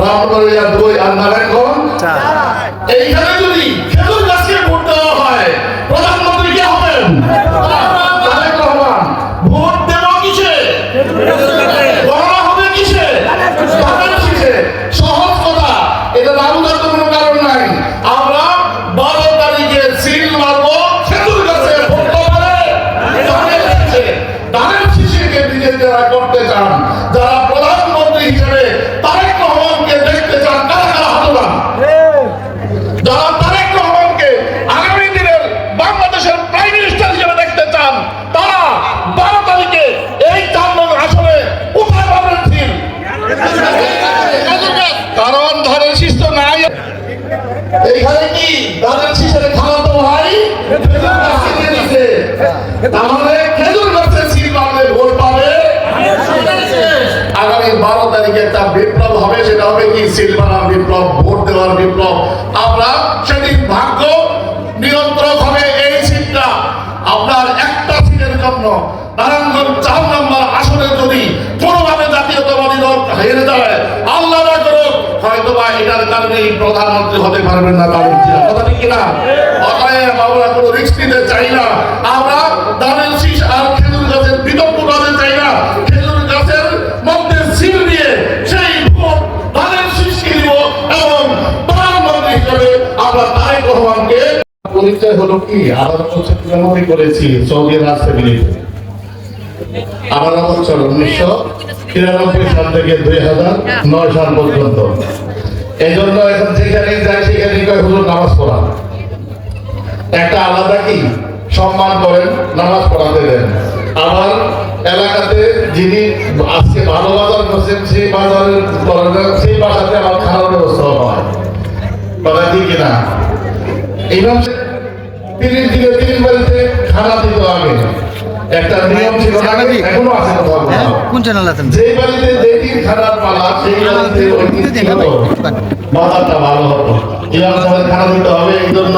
ব্রাহ্মণবাড়িয়া 2 আর নারায়ণগঞ্জ 4। এইখানে যদি খেজুর গাছকে ভোট দেওয়া হয় প্রধানমন্ত্রী কে হবেন? তারেক রহমান। ভোট দেব কিসে? গণনা হবে কিসে? ধানের শীষে। সহজ কথা, এটা রামদার তো কোনো কারণ নাই। আমরা 12 তারিখে সিল মারবো খেজুর গাছে, ভোট হবে ধানের শীষে। ধানের শীষকে বিজেপিরা করতে চান, যারা প্রধানমন্ত্রী হিসেবে তারেক রহমানকে দেখতে চান, কারা কারা হাত তোলেন? যারা তারেক রহমানকে আগামী দিনের বাংলাদেশের প্রাইম মিনিস্টার হিসেবে দেখতে চান, তারা 12 তারিখে এই 4 নং আসনে কোথায় পাবেন সিল? কারণ ধানের শীষ তো নাই। এইখানে কি ধানের শীষের খাওয়াতো ভাই তাহলে খেজুর গাছে সিল মারলে ভোট পাবে। আগামী 12 তারিখে একটা বিপ্লব হবে, সেটা হবে কি সিল মারার বিপ্লব, ভোট দেওয়ার বিপ্লব। আমরা সেদিন ভাগ্য নিয়ন্ত্রক হবে এই সিটটা। আপনার একটা সিটের জন্য নারায়ণগঞ্জ 4 নম্বর আসনে যদি কোনোভাবে জাতীয়তাবাদী দল হেরে যায়, আল্লাহ না করুক, হয়তো বা এটার কারণেই প্রধানমন্ত্রী হতে পারবেন না। কথা ঠিক কিনা? অতএব আমরা কোনো রিস্ক নিতে চাই না। আমরা ধানের শীষ আর খেজুর গাছের বিতর্ক করতে চাই না। খেজুর গাছের মধ্যে সিল দিয়ে সেই ভোট ধানের শীষকে দিব এবং প্রধানমন্ত্রী হিসেবে আমরা তারেক রহমানকে। পরিচয় হলো কি, 18 বছর জন্মই করেছি সৌদি রাজনীতিতে। 18 বছর 1993 সাল থেকে 2009 সাল পর্যন্ত। এই জন্য এখন যেখানেই যাই সেখানেই হলো নামাজ পড়া। একটা আলাদা কি সম্মান করেন, নামাজ পড়াতে দেন। আমার এলাকাতে যিনি আজকে ভালো বাজার করছেন, সেই বাজারের সেই বাসাতে আমার খাওয়ার ব্যবস্থা হয়। কথা ঠিক কিনা? এইভাবে 3 দিকে 3 বাড়িতে খানা দিত আগে। একটা নিয়ম ছিল, এখনো আছে। কোন চ্যানেল আছেন? যেই বাড়িতে যেদিন খানার পালা, সেই বাড়িতে ওই দিন বাজারটা ভালো হতো। ইমাম খানা দিতে হবে, এই জন্য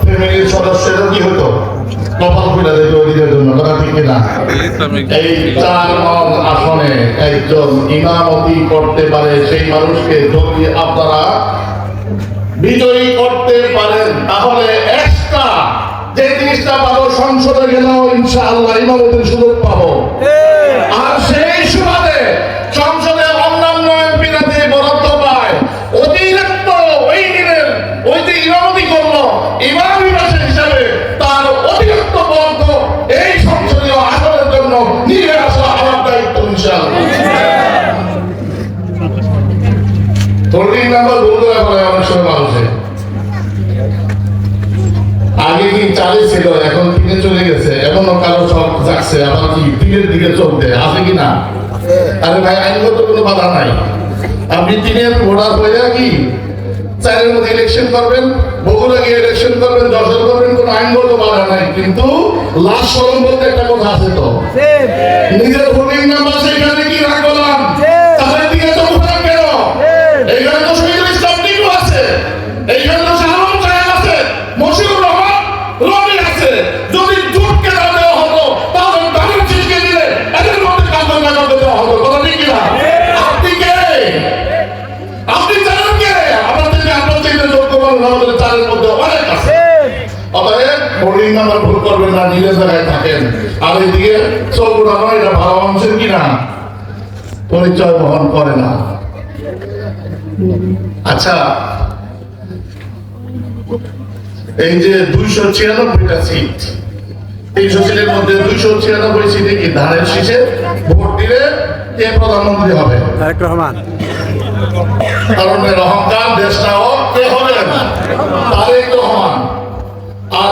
ফ্যামিলির সদস্যেরও কি হতো, কপাল খুলে দিত ওইদিনের জন্য। কথা ঠিক কিনা? এই 4 নং আসনে একজন ইমামতি করতে পারে, সেই মানুষকে যদি আপনারা বিজয়ী করতে পারেন, তাহলে এক্সট্রা যে জিনিসটা পাবো সংসদে গেলেও ইনশাআল্লাহ ইমামতির সুযোগ পাবো। আর সেই সুবাদে সংসদে অন্যান্য এমপিরা যে বরাদ্দ পায়, অতিরিক্ত ওই দিনের ওই যে ইমামতি করলো ইমামি মাসে হিসাবে তার অতিরিক্ত বরাদ্দ এই সংসদীয় আসনের জন্য নিয়ে আসা আমার দায়িত্ব ইনশাআল্লাহ। তোরই নাম্বার বলতে পারে অনেক সময় মানুষের আগে কি 4 ছিল, এখন 3 চলে গেছে। এখনো কারো সব যাচ্ছে, আবার কি 3 দিকে চলতে আছে কিনা? আরে ভাই, আইনগত কোনো বাধা নাই। আপনি 3 ভোটার হয়ে কি 4 মধ্যে ইলেকশন করবেন, বগুড়া গিয়ে ইলেকশন করবেন, যশোর করবেন, কোনো আইনগত বাধা নাই। কিন্তু লাশ স্মরণ বলতে একটা কথা আছে, তো নিজের ভোটিং নাম্বার সেখানে কি রাখলাম, তাহলে দিকে তো ভোটার কেন? এইখানে তো শহীদুল ইসলাম টিকু আছে, এইখানে তো শাহরুখ সাহেব আছে, মশিউর রহমান রবি আছে। যদি জোটকে দেওয়া হতো তাহলে ধানের শীষকে দিলে এদের মধ্যে কাজ করতে দেওয়া হতো। কথা ঠিক কিনা? আপনি কে? আপনি জানেন কে? আপনার থেকে যোগ্য মানুষ আমাদের 4 মধ্যে অনেক আছে। অতএব ভোটিং নাম্বার ভুল করবেন না, নিজের জায়গায় থাকেন। আর এইদিকে চৌকুড়া নয়, এটা ভালো মানুষের কিনা পরিচয় বহন করে না। আচ্ছা, এই যে 296টা সিট, 300 সিটের মধ্যে 296 সিটে কি ধানের শীষে ভোট দিলে কে প্রধানমন্ত্রী হবে? তারেক রহমান। কারণ অহংকার দেশটাও কে হবে? তারেক রহমান। আর